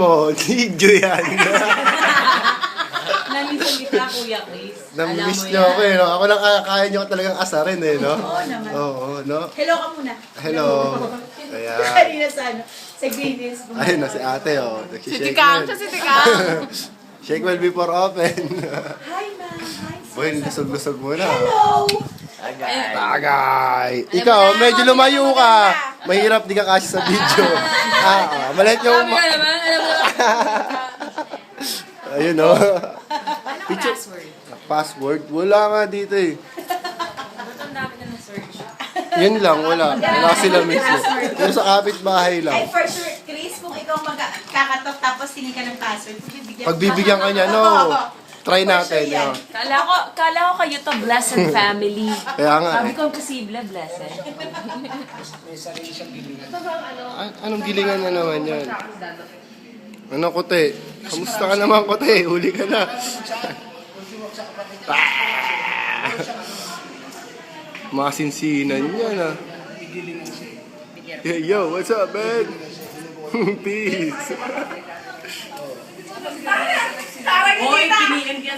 mo, video yan. Namiss kita, Kuya Chris. Namimiss niyo ako eh, no? Ako lang kaya niyo talagang asarin eh, no? Oo naman. Oo, no? Hello ka muna. Hello. Kaya, Kanina sa ano, sa Guinness. ayun na si ate, oh. Si Nagsishake Tikang, well. siya si Tikang. Shake well before open. Hi, ma'am. Hi, Boy, lusog-lusog muna. hello. Tagay! Ikaw, medyo lumayo ka. Mahirap, di ka kasi sa video. Maliit yung... Sabi ka naman, alam mo. Ayun, no? Anong password? Password? Wala nga dito eh. Ba't ang dami na na-search? Yun lang, wala. Wala sila mismo. Yung sa kapitbahay Ay, lang. for sure, Chris, kung ikaw magkakatok tapos tingin ka ng password, Pagbibigyan ka niya, no? Try natin, no? Kala ko kayo to blessed family. Kaya nga Sabi eh. ko, posible, blessed. Anong gilingan na naman yan? Ano, Kote? Kamusta ka naman, Kote? Huli ka na. Mga sinsinan yan, ah. Hey, yo, what's up, man? Peace.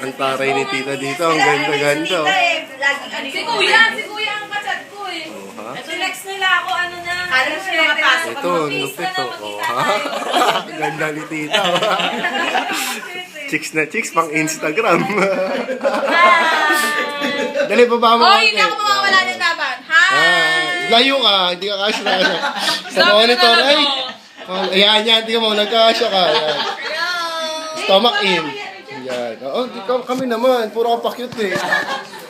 Ang taray ni tita dito, ang ganda-ganda. Oh. Si Kuya ang kasat ko eh. Ha? Ito next nila ako, ano na. Alam mo siya makapasok. Ito, lupit to. Oh, ha? Ganda ni tita. Oh. Chicks na chicks, pang Instagram. Dali, baba mo. Oh, hindi ako mawawala ng laban. Hi! Layo ka, hindi ka kasya na. Sa monitor, ay. Ayan, yan, hindi ka mo, nagkasya ka. Ayan. Stomach in. Yan. Oo, kami naman. Puro ka pa-cute eh.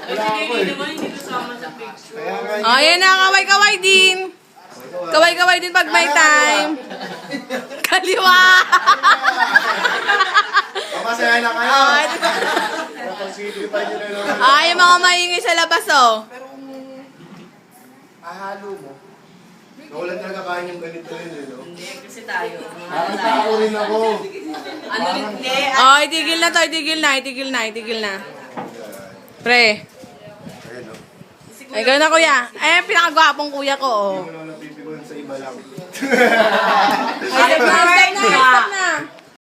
Wala ako eh. Kaya nga. Oh, yan na, kaway-kaway din. Kaway-kaway din pag may time. Kaliwa! Masaya na kayo. Ay, Napag-silipan nyo na naman. ay, yung mga maingay sa labas, oh. Ahalo mo. Nawalan talaga kain yung ganito yun eh, no? Hindi, kasi tayo. Parang tao rin ako. Ano rin? Oh, itigil na to, itigil na. Pre. Ayun, no? Ay, gano'n na, kuya. Ay, pinakagwapong kuya ko, oh. Wala napipiguan sa iba lang. Ay, stop na.